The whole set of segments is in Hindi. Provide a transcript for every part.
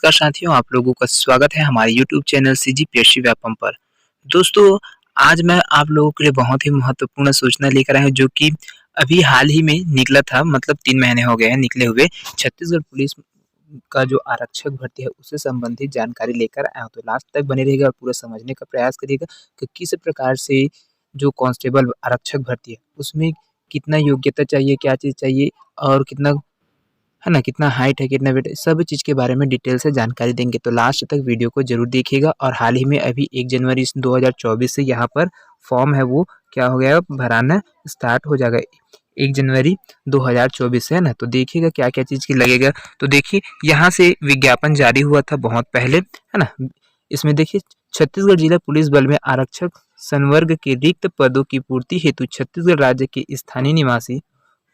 नमस्कार साथियों, आप लोगों का स्वागत है हमारे यूट्यूब चैनल सीजीपीएससी व्यापम पर। दोस्तों, आज मैं आप लोगों के लिए बहुत ही महत्वपूर्ण सूचना लेकर आया हूँ जो कि अभी हाल ही में निकला था, मतलब 3 महीने हो गए हैं निकले हुए। छत्तीसगढ़ पुलिस का जो आरक्षक भर्ती है उससे संबंधित जानकारी लेकर आया हूँ। तो लास्ट तक बने रहिएगा और पूरा समझने का प्रयास करिएगा कि किस प्रकार से जो कांस्टेबल आरक्षक भर्ती है उसमें कितना योग्यता चाहिए, क्या चीज़ चाहिए और कितना है ना, कितना हाइट है, कितना वेट है, सब चीज़ के बारे में डिटेल से जानकारी देंगे। तो लास्ट तक वीडियो को ज़रूर देखिएगा। और हाल ही में अभी 1 जनवरी 2024 से यहाँ पर फॉर्म है वो क्या हो गया, भराना स्टार्ट हो जाएगा 1 जनवरी 2024 से, है ना। तो देखिएगा क्या-क्या चीज़ की लगेगा। तो देखिए यहाँ से विज्ञापन जारी हुआ था बहुत पहले, है ना। इसमें देखिए छत्तीसगढ़ जिला पुलिस बल में आरक्षक संवर्ग के रिक्त पदों की पूर्ति हेतु छत्तीसगढ़ राज्य के स्थानीय निवासी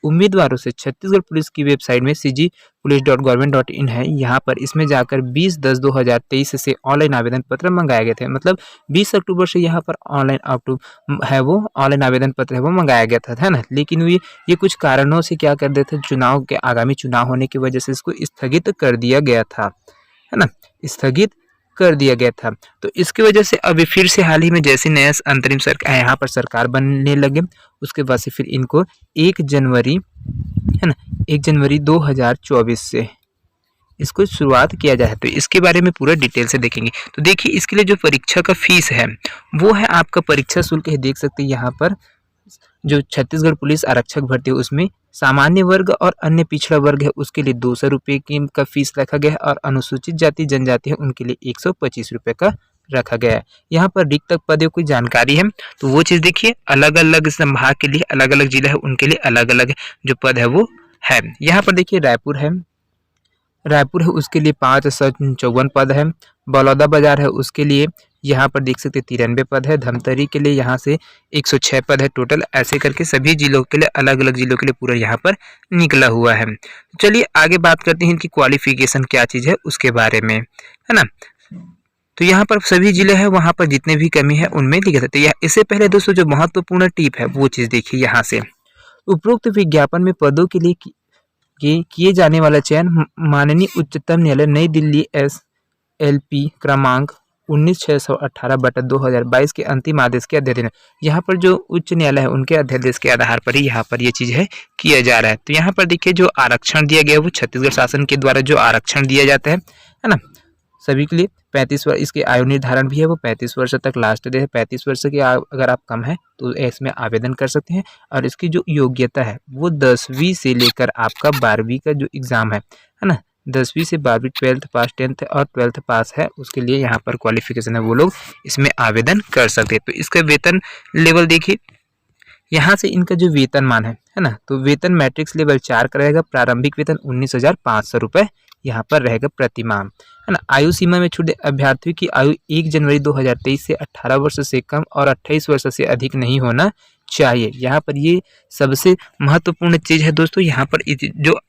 उम्मीदवारों से छत्तीसगढ़ पुलिस की वेबसाइट में cgpolice.government.in है, यहाँ पर इसमें जाकर 20/10/2023 से ऑनलाइन आवेदन पत्र मंगाए गए थे। मतलब 20 अक्टूबर से यहाँ पर ऑनलाइन आवेदन पत्र है वो मंगाया गया था, है ना। लेकिन ये कुछ कारणों से क्या कर देते, आगामी चुनाव होने की वजह से इसको स्थगित कर दिया गया था, है ना, स्थगित कर दिया गया था। तो इसकी वजह से अभी फिर से हाल ही में जैसे नया अंतरिम सरकार यहाँ पर सरकार बनने लगे, उसके बाद से फिर इनको 1 जनवरी, है ना, 1 जनवरी 2024 से इसको शुरुआत किया जाए। तो इसके बारे में पूरा डिटेल से देखेंगे। तो देखिए इसके लिए जो परीक्षा का फीस है वो है आपका परीक्षा शुल्क है, देख सकते हैं यहाँ पर जो छत्तीसगढ़ पुलिस आरक्षक भर्ती है उसमें सामान्य वर्ग और अन्य पिछड़ा वर्ग है उसके लिए 200 रुपये की का फीस रखा गया है और अनुसूचित जाति जनजाति है उनके लिए 125 रुपये का रखा गया है। यहाँ पर रिक्त पदों की जानकारी है तो वो चीज़ देखिए, अलग अलग संभाग के लिए अलग अलग जिला है उनके लिए अलग अलग जो पद है वो है। यहाँ पर देखिए रायपुर है उसके लिए 554 पद है। बलौदा बाजार है उसके लिए यहाँ पर देख सकते 93 पद है। धमतरी के लिए यहाँ से 106 पद है टोटल। ऐसे करके सभी जिलों के लिए अलग अलग जिलों के लिए पूरा यहाँ पर निकला हुआ है। चलिए आगे बात करते हैं इनकी क्वालिफिकेशन क्या चीज़ है उसके बारे में, है ना। तो यहाँ पर सभी जिले हैं वहाँ पर जितने भी कमी है उनमें लिखा था। तो इससे पहले दोस्तों जो महत्वपूर्ण टिप है वो चीज़ देखिए यहाँ से, उपरोक्त विज्ञापन में पदों के लिए किए जाने वाला चयन माननीय उच्चतम न्यायालय नई दिल्ली SLP क्रमांक 19/618/2022 के अंतिम आदेश के अध्यादेश। यहाँ पर जो उच्च न्यायालय है उनके अध्यादेश के आधार पर ही यहाँ पर ये चीज़ है किया जा रहा है। तो यहाँ पर देखिए जो आरक्षण दिया गया है वो छत्तीसगढ़ शासन के द्वारा जो आरक्षण दिया जाता है ना, सभी के लिए 35 वर्ष इसके आयु निर्धारण भी है वो 35 वर्ष तक लास्ट डे है। 35 वर्ष के अगर आप कम है तो इसमें आवेदन कर सकते हैं। और इसकी जो योग्यता है वो 10वीं से लेकर आपका 12वीं का जो एग्ज़ाम है ना, 10वीं से 12वीं 12th पास 10th और 12th पास है उसके लिए यहाँ पर क्वालिफिकेशन है वो लोग इसमें आवेदन कर सकते हैं। तो इसका वेतन लेवल देखिए, यहाँ से इनका जो वेतनमान है ना, तो वेतन मैट्रिक्स लेवल 4 का रहेगा। प्रारंभिक वेतन 19,500 रुपये यहाँ पर रहेगा प्रति माह, है ना। आयु सीमा में छूट, अभ्यर्थियों की आयु 1 जनवरी 2023 से 18 वर्ष से कम और 28 वर्ष से अधिक नहीं होना चाहिए। यहाँ पर ये सबसे महत्वपूर्ण चीज़ है दोस्तों। यहाँ पर जो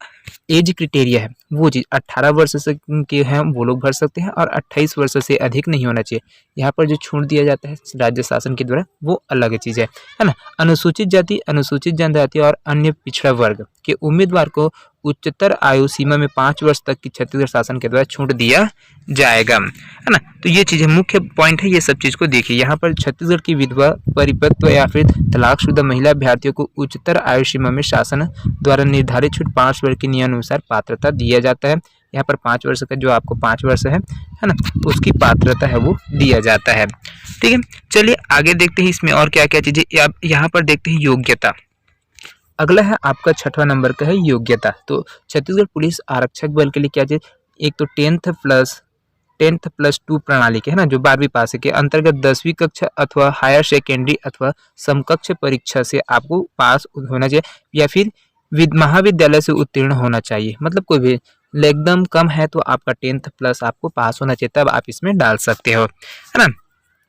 एज क्राइटेरिया है वो चीज़ 18 वर्ष से के हैं वो लोग भर सकते हैं और 28 वर्ष से अधिक नहीं होना चाहिए। यहाँ पर जो छूट दिया जाता है राज्य शासन के द्वारा वो अलग चीज़ है ना। अनुसूचित जाति, अनुसूचित जनजाति और अन्य पिछड़ा वर्ग के उम्मीदवार को उच्चतर आयु सीमा में 5 वर्ष तक की छत्तीसगढ़ शासन के द्वारा छूट दिया जाएगा, है ना। तो ये चीज़ें मुख्य पॉइंट है, ये सब चीज़ को देखिए। यहाँ पर छत्तीसगढ़ की विधवा, परिपक्व या फिर तलाकशुदा महिला अभ्यर्थियों को उच्चतर आयु सीमा में शासन द्वारा निर्धारित छूट 5 वर्ष के नियमानुसार पात्रता दिया जाता है। यहाँ पर 5 वर्ष का जो आपको 5 वर्ष है ना, उसकी पात्रता है वो दिया जाता है। ठीक है, चलिए आगे देखते हैं इसमें और क्या क्या चीज़ें। अब यहाँ पर देखते हैं योग्यता। अगला है आपका 6वां नंबर का है योग्यता। तो छत्तीसगढ़ पुलिस आरक्षक बल के लिए क्या चीज़, एक तो 10th+2 प्रणाली के, है ना, जो 12वीं पास के अंतर्गत 10वीं कक्षा अथवा हायर सेकेंडरी अथवा समकक्ष परीक्षा से आपको पास होना चाहिए या फिर महाविद्यालय से उत्तीर्ण होना चाहिए। मतलब कोई भी एकदम कम है तो आपका 10th+ आपको पास होना चाहिए, तब आप इसमें डाल सकते हो, है ना।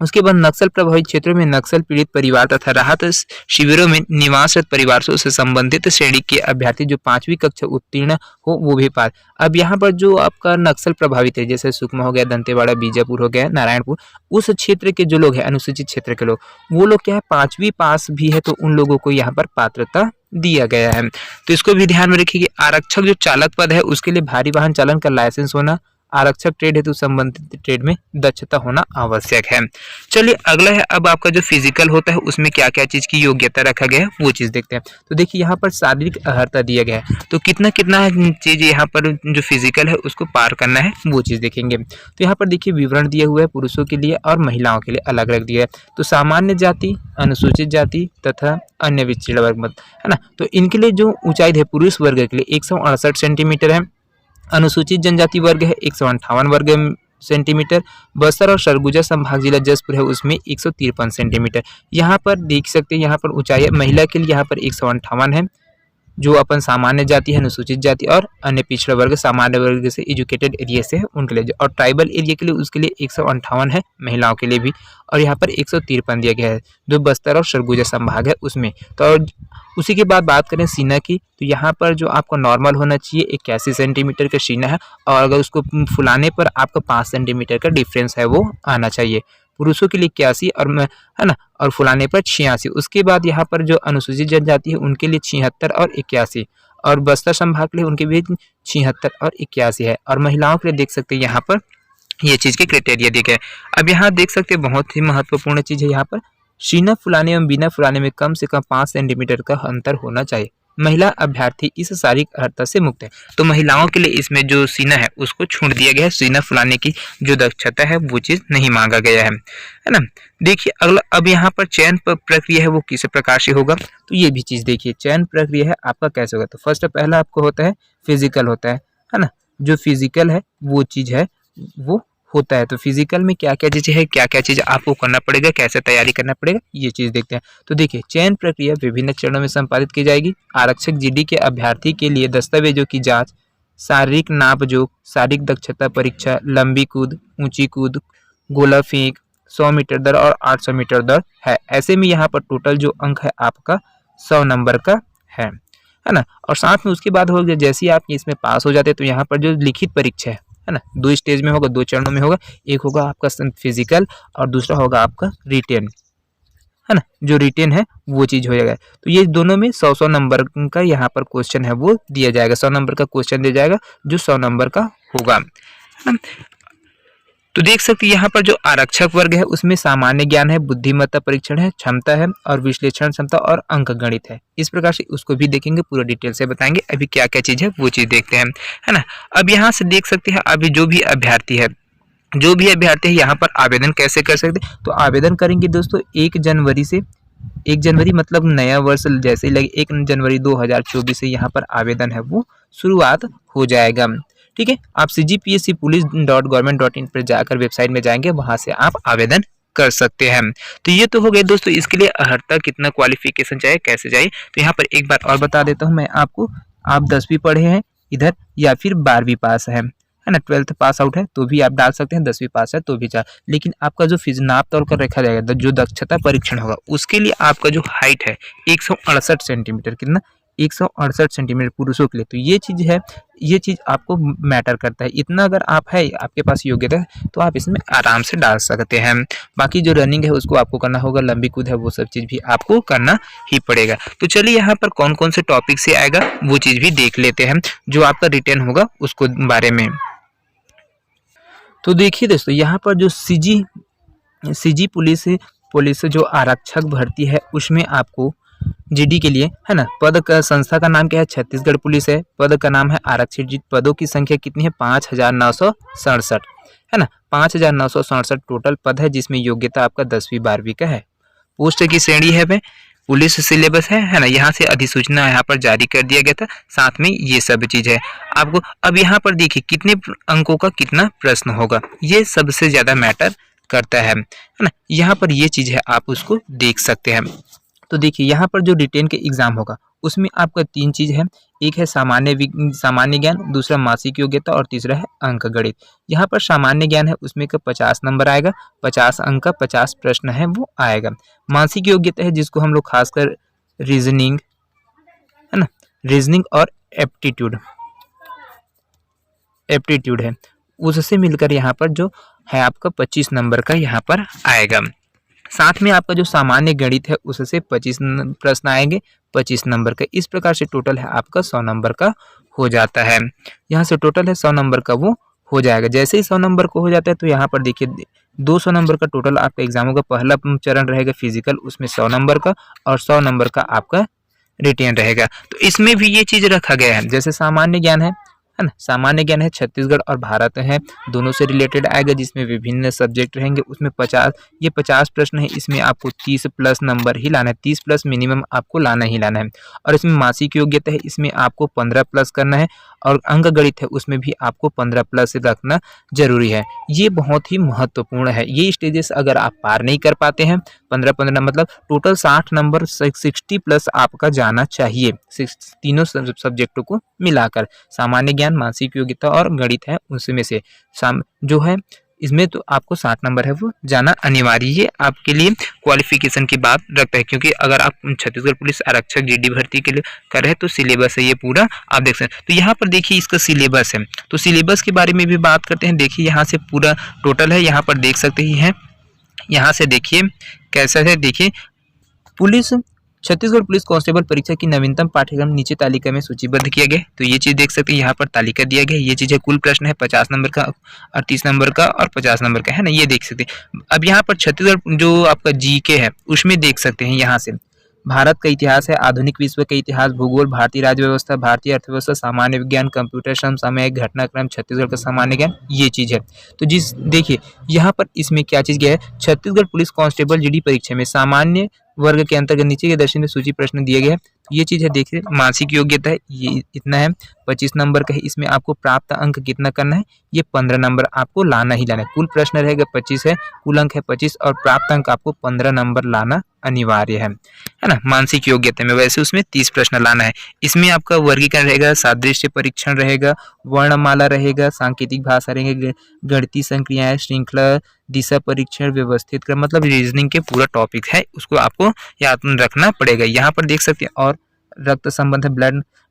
उसके बाद नक्सल प्रभावित क्षेत्रों में नक्सल पीड़ित परिवार तथा राहत शिविरों में निवासरत परिवारों से संबंधित श्रेणी के अभ्यर्थी जो 5वीं कक्षा उत्तीर्ण हो वो भी पास। अब यहाँ पर जो आपका नक्सल प्रभावित है जैसे सुकमा हो गया, दंतेवाड़ा, बीजापुर हो गया, नारायणपुर, उस क्षेत्र के जो लोग हैं अनुसूचित क्षेत्र के लोग, वो लोग क्या है 5वीं पास भी है तो उन लोगों को यहाँ पर पात्रता दिया गया है। तो इसको भी ध्यान में रखिए कि आरक्षक जो चालक पद है उसके लिए भारी वाहन चालन का लाइसेंस होना आरक्षक ट्रेड है तो संबंधित ट्रेड में दक्षता होना आवश्यक है। चलिए अगला है, अब आपका जो फिजिकल होता है उसमें क्या क्या चीज़ की योग्यता रखा गया है वो चीज़ देखते हैं। तो देखिए यहाँ पर शारीरिक अर्हता दिया गया है, तो कितना कितना चीज़ यहाँ पर जो फिजिकल है उसको पार करना है वो चीज़ देखेंगे। तो यहाँ पर देखिए विवरण दिया हुआ है पुरुषों के लिए और महिलाओं के लिए अलग अलग दिया है। तो सामान्य जाति, अनुसूचित जाति तथा अन्य पिछड़ा वर्ग मत, है ना। तो इनके लिए जो ऊंचाई है पुरुष वर्ग के लिए 168 सेंटीमीटर है, अनुसूचित जनजाति वर्ग है 158 वर्ग सेंटीमीटर, बस्तर और सरगुजा संभाग जिला जसपुर है उसमें 153 सेंटीमीटर। यहाँ पर देख सकते हैं, यहाँ पर ऊंचाई महिला के लिए यहाँ पर 158 है, जो अपन सामान्य जाति है, अनुसूचित जाति और अन्य पिछड़ा वर्ग सामान्य वर्ग से एजुकेटेड एरिया से है उनके लिए, और ट्राइबल एरिया के लिए उसके लिए 158 है महिलाओं के लिए भी, और यहाँ पर 153 दिया गया है जो बस्तर और सरगुजा संभाग है उसमें। तो उसी के बाद बात करें सीना की, तो यहाँ पर जो आपका नॉर्मल होना चाहिए 81 सेंटीमीटर का सीना है, और अगर उसको फुलाने पर आपका 5 सेंटीमीटर का डिफरेंस है वो आना चाहिए। पुरुषों के लिए 81 और है ना, और फुलाने पर 86। उसके बाद यहाँ पर जो अनुसूचित जनजाति है उनके लिए 76 और 81, और बस्तर संभाग के लिए उनके भी 76 और 81 है, और महिलाओं के लिए देख सकते हैं यहाँ पर ये चीज़ के क्राइटेरिया दिए गए। अब यहाँ देख सकते हैं बहुत ही महत्वपूर्ण चीज़ है, यहाँ पर सीना फुलाने एवं बिना फुलाने में कम से कम 5 सेंटीमीटर का अंतर होना चाहिए। महिला अभ्यर्थी इस शारीरिक अर्हता से मुक्त है। तो महिलाओं के लिए इसमें जो सीना है उसको छोड़ दिया गया है, सीना फुलाने की जो दक्षता है वो चीज़ नहीं मांगा गया है ना। देखिए अगला, अब यहाँ पर चयन प्रक्रिया है वो किस प्रकार से होगा, तो ये भी चीज़ देखिए चयन प्रक्रिया है आपका कैसे होगा। तो फर्स्ट पहला आपको होता है फिजिकल होता है ना। जो फिजिकल है वो चीज़ है वो होता है। तो फिजिकल में क्या क्या चीज़ें है, क्या क्या चीज़ आपको करना पड़ेगा, कैसे तैयारी करना पड़ेगा, ये चीज़ देखते हैं। तो देखिए चयन प्रक्रिया विभिन्न चरणों में संपादित की जाएगी। आरक्षक जीडी के अभ्यर्थी के लिए दस्तावेजों की जांच, शारीरिक नापजोख, शारीरिक दक्षता परीक्षा, लंबी कूद, ऊंची कूद, गोला फेंक, 100 मीटर दौड़ और 800 मीटर दौड़ है। ऐसे में यहाँ पर टोटल जो अंक है आपका 100 नंबर का है ना। और साथ में उसके बाद हो गया, जैसे ही आप इसमें पास हो जाते हैं तो यहाँ पर जो लिखित परीक्षा है ना, 2 स्टेज में होगा, 2 चरणों में होगा। एक होगा आपका फिजिकल और दूसरा होगा आपका रिटेन, है ना। जो रिटेन है वो चीज़ हो जाएगा। तो ये दोनों में 100-100 नंबर का यहाँ पर क्वेश्चन है वो दिया जाएगा, 100 नंबर का क्वेश्चन दिया जाएगा जो 100 नंबर का होगा, है ना। तो देख सकते हैं यहाँ पर जो आरक्षक वर्ग है उसमें सामान्य ज्ञान है, बुद्धिमत्ता परीक्षण है, क्षमता है और विश्लेषण क्षमता और अंक गणित है। इस प्रकार से उसको भी देखेंगे, पूरा डिटेल से बताएंगे। अभी क्या क्या चीज़ है वो चीज़ देखते हैं, है ना। अब यहाँ से देख सकते हैं अभी जो भी अभ्यर्थी है यहाँ पर आवेदन कैसे कर सकते हैं। तो आवेदन करेंगे दोस्तों 1 जनवरी से, 1 जनवरी मतलब नया वर्ष जैसे ही लगे 1 जनवरी 2024 से यहाँ पर आवेदन है वो शुरुआत हो जाएगा। ठीक है, आप cgpscpolice.government.in पर जाकर वेबसाइट में जाएंगे, वहां से आप आवेदन कर सकते हैं। तो ये तो हो गए दोस्तों, इसके लिए अर्हता कितना क्वालिफिकेशन चाहिए, कैसे चाहिए। तो यहाँ पर एक बार और बता देता हूँ मैं आपको, आप 10वीं पढ़े हैं इधर या फिर 12वीं पास है ना, 12th पास आउट है तो भी आप डाल सकते हैं, 10वीं पास है तो भी चाहे। लेकिन आपका जो नाप तौल कर रखा जाएगा, जो दक्षता परीक्षण होगा उसके लिए आपका जो हाइट है 168 सेंटीमीटर, कितना 168 सेंटीमीटर पुरुषों के लिए। तो ये चीज़ है, ये चीज़ आपको मैटर करता है। इतना अगर आप है आपके पास योग्यता है तो आप इसमें आराम से डाल सकते हैं। बाकी जो रनिंग है उसको आपको करना होगा, लंबी कूद है वो सब चीज़ भी आपको करना ही पड़ेगा। तो चलिए यहाँ पर कौन कौन से टॉपिक से आएगा वो चीज़ भी देख लेते हैं, जो आपका रिटर्न होगा उसको बारे में। तो देखिए दोस्तों यहाँ पर जो सीजी पुलिस जो आरक्षक भर्ती है उसमें आपको जीडी के लिए, है ना, पद का संस्था का नाम क्या है, छत्तीसगढ़ पुलिस है। पद का नाम है आरक्षित। पदों की संख्या कितनी है, 5967, है ना, 5967 टोटल पद है, जिसमें योग्यता आपका 10वीं 12वीं का है। पोस्ट की श्रेणी है वे पुलिस सिलेबस है ना। यहाँ से अधिसूचना यहाँ पर जारी कर दिया गया था, साथ में ये सब चीज़ है आपको। अब यहाँ पर देखिए कितने अंकों का कितना प्रश्न होगा, ये सबसे ज़्यादा मैटर करता है ना। यहाँ पर ये चीज़ है आप उसको देख सकते हैं। तो देखिए यहाँ पर जो रिटेन के एग्जाम होगा उसमें आपका 3 चीज़ है, एक है सामान्य ज्ञान, दूसरा मासिक योग्यता और तीसरा है अंक गणित। यहाँ पर सामान्य ज्ञान है उसमें का 50 नंबर आएगा, 50 अंक का 50 प्रश्न है वो आएगा। मासिक योग्यता है जिसको हम लोग खासकर रीजनिंग, है ना, रीजनिंग और एप्टीट्यूड है, उससे मिलकर यहाँ पर जो है आपका 25 नंबर का यहाँ पर आएगा। साथ में आपका जो सामान्य गणित है उससे 25 प्रश्न आएंगे, 25 नंबर का। इस प्रकार से टोटल है आपका 100 नंबर का हो जाता है। यहाँ से टोटल है 100 नंबर का वो हो जाएगा। जैसे ही 100 नंबर को हो जाता है तो यहाँ पर देखिए 200 नंबर का टोटल आपका एग्जामों का पहला चरण रहेगा फिजिकल, उसमें 100 नंबर का और 100 नंबर का आपका रिटेन रहेगा। तो इसमें भी ये चीज़ रखा गया है। जैसे सामान्य ज्ञान है ना, सामान्य ज्ञान है, छत्तीसगढ़ और भारत है, दोनों से रिलेटेड आएगा, जिसमें विभिन्न सब्जेक्ट रहेंगे। उसमें 50 प्रश्न है, इसमें आपको 30 प्लस नंबर ही लाना है, 30 प्लस मिनिमम आपको लाना ही लाना है। और इसमें मासिक योग्यता है, इसमें आपको 15 प्लस करना है। और अंक गणित है, उसमें भी आपको 15 प्लस रखना जरूरी है। ये बहुत ही महत्वपूर्ण है। ये स्टेजेस अगर आप पार नहीं कर पाते हैं, 15-15 मतलब टोटल 60 नंबर 60 प्लस आपका जाना चाहिए, तीनों सब्जेक्टों को मिलाकर। सामान्य ज्ञान, मानसिक योग्यता और गणित है, उसमें से जो है इसमें तो आपको 60 नंबर है वो जाना अनिवार्य है। आपके लिए क्वालिफिकेशन की बात रखता है, क्योंकि अगर आप छत्तीसगढ़ पुलिस आरक्षक जीडी भर्ती के लिए कर रहे हैं तो सिलेबस है ये पूरा आप देख सकते हैं। तो यहाँ पर देखिए इसका सिलेबस है, तो सिलेबस के बारे में भी बात करते हैं। देखिए यहाँ से पूरा टोटल है, यहाँ पर देख सकते ही हैं। यहाँ से देखिए कैसा है, देखिए पुलिस छत्तीसगढ़ पुलिस कांस्टेबल परीक्षा की नवीनतम पाठ्यक्रम नीचे तालिका में सूचीबद्ध किया गया। तो ये चीज़ देख सकते हैं, यहाँ पर तालिका दिया गया। ये चीज़ है, कुल प्रश्न है 50 नंबर का, 38 नंबर का और 50 नंबर का, है ना, ये देख सकते हैं। अब यहाँ पर छत्तीसगढ़ जो आपका जीके है उसमें देख सकते हैं, यहाँ से भारत का इतिहास है, आधुनिक विश्व का इतिहास, भूगोल, भारतीय राज्य व्यवस्था, भारतीय अर्थव्यवस्था, सामान्य विज्ञान, कंप्यूटर, समय, घटनाक्रम, छत्तीसगढ़ का सामान्य ज्ञान, ये चीज़ है। तो जिस देखिए यहाँ पर इसमें क्या चीज़ गया है, छत्तीसगढ़ पुलिस कांस्टेबल जीडी परीक्षा में सामान्य वर्ग के अंतर्गत नीचे के दर्शन में सूची प्रश्न दिए गए हैं। ये चीज़ है, देखिए मासिक योग्यता है, ये इतना है, 25 नंबर का है। इसमें आपको प्राप्त अंक कितना करना है, ये 15 नंबर आपको लाना ही लाना है। कुल प्रश्न रहेगा 25 है, कुल अंक है 25 और प्राप्त अंक आपको 15 नंबर लाना अनिवार्य है ना। मानसिक योग्यता में वैसे उसमें 30 प्रश्न लाना है। इसमें आपका वर्गीकरण रहेगा, सादृश्य परीक्षण रहेगा, वर्णमाला रहेगा, सांकेतिक भाषा रहेंगे, गणितीय संक्रियाएं, श्रृंखला, दिशा परीक्षण, व्यवस्थित क्रम, मतलब रीजनिंग के पूरा टॉपिक है, उसको आपको याद रखना पड़ेगा। यहाँ पर देख सकते हैं। और रक्त संबंध है,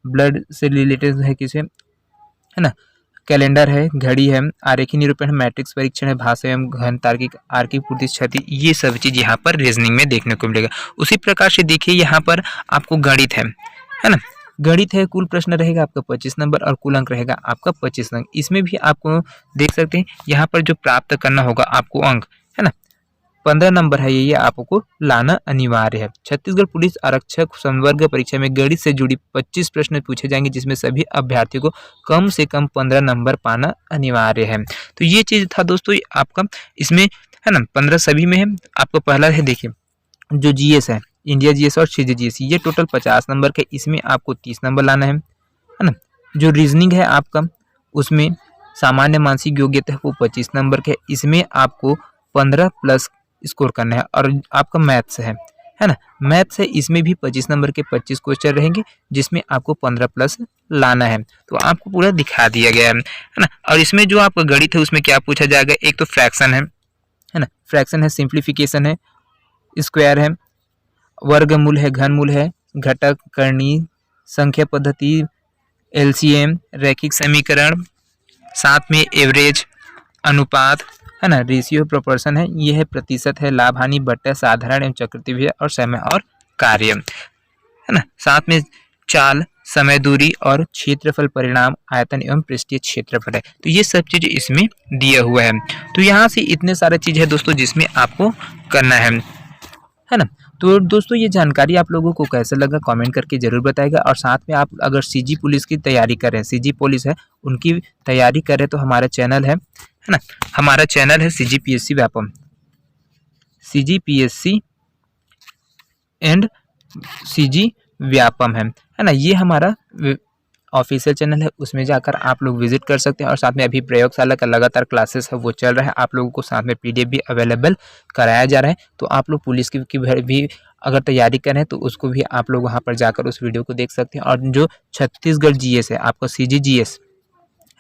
ब्लड से रिलेटेड है, किसे है ना, कैलेंडर है, घड़ी है, आरेखी निरूपण है, मैट्रिक्स परीक्षण है, भाषा एवं घन तार्किक आर्किक पूर्ति क्षति, ये सब चीज यहाँ पर रीजनिंग में देखने को मिलेगा। उसी प्रकार से देखिए यहाँ पर आपको गणित है ना, गणित है, कुल प्रश्न रहेगा आपका 25 नंबर और कुल अंक रहेगा आपका 25 अंक। इसमें भी आपको देख सकते हैं यहाँ पर जो प्राप्त करना होगा आपको अंक, है ना, 15 नंबर है, ये आपको लाना अनिवार्य है। छत्तीसगढ़ पुलिस आरक्षक संवर्ग परीक्षा में गणित से जुड़ी 25 प्रश्न पूछे जाएंगे, जिसमें सभी अभ्यर्थियों को कम से कम 15 नंबर पाना अनिवार्य है। तो ये चीज़ था दोस्तों आपका, इसमें है ना 15 सभी में है। आपका पहला है, देखिए जो जीएस है, इंडिया जीएस और सीजीजीएस, ये टोटल 50 नंबर के, इसमें आपको 30 नंबर लाना है ना। जो रीजनिंग है आपका, उसमें सामान्य मानसिक योग्यता है वो 25 नंबर के, इसमें आपको 15 प्लस स्कोर करना है। और आपका मैथ्स है ना, मैथ्स है, इसमें भी 25 नंबर के 25 क्वेश्चन रहेंगे, जिसमें आपको 15 प्लस लाना है। तो आपको पूरा दिखा दिया गया है ना। और इसमें जो आपका गणित है उसमें क्या पूछा जाएगा, एक तो फ्रैक्शन है ना, फ्रैक्शन है, सिंप्लीफिकेशन है, स्क्वायर है, वर्गमूल है, घनमूल है, घटक, करनी, संख्या पद्धति, एलसीएम, रैखिक समीकरण, साथ में एवरेज, अनुपात, है ना, रेशियो, प्रोपोर्शन है, ये है प्रतिशत है, लाभ हानि, बट्टा, साधारण एवं चक्रवृद्धि और समय और कार्य, है ना, साथ में चाल, समय, दूरी और क्षेत्रफल, परिणाम, आयतन एवं पृष्ठीय क्षेत्रफल है। तो ये सब चीज इसमें दिया हुआ है। तो यहाँ से इतने सारे चीज है दोस्तों जिसमें आपको करना है ना। तो दोस्तों ये जानकारी आप लोगों को कैसा लगा कमेंट करके जरूर बताएगा। और साथ में आप अगर सीजी पुलिस की तैयारी कर रहे हैं, सीजी पुलिस है उनकी तैयारी कर रहे हैं, तो हमारा चैनल है ना, हमारा चैनल है CGPSC Vyapam, CGPSC and CG Vyapam है ना, ये हमारा ऑफिशियल चैनल है, उसमें जाकर आप लोग विजिट कर सकते हैं। और साथ में अभी प्रयोगशाला का लगातार क्लासेस है वो चल रहा है, आप लोगों को साथ में पीडीएफ भी अवेलेबल कराया जा रहा है। तो आप लोग पुलिस की भी अगर तैयारी करें तो उसको भी आप लोग वहां पर जाकर उस वीडियो को देख सकते हैं। और जो छत्तीसगढ़ जीएस है आपका सीजीजीएस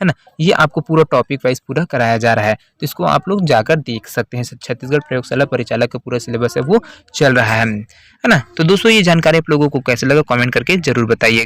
है ना, ये आपको पूरा टॉपिक वाइज पूरा कराया जा रहा है, तो इसको आप लोग जाकर देख सकते हैं। छत्तीसगढ़ प्रयोगशाला परिचालक का पूरा सिलेबस है वो चल रहा है ना। तो दोस्तों ये जानकारी आप लोगों को कैसे लगा कमेंट करके जरूर बताइए।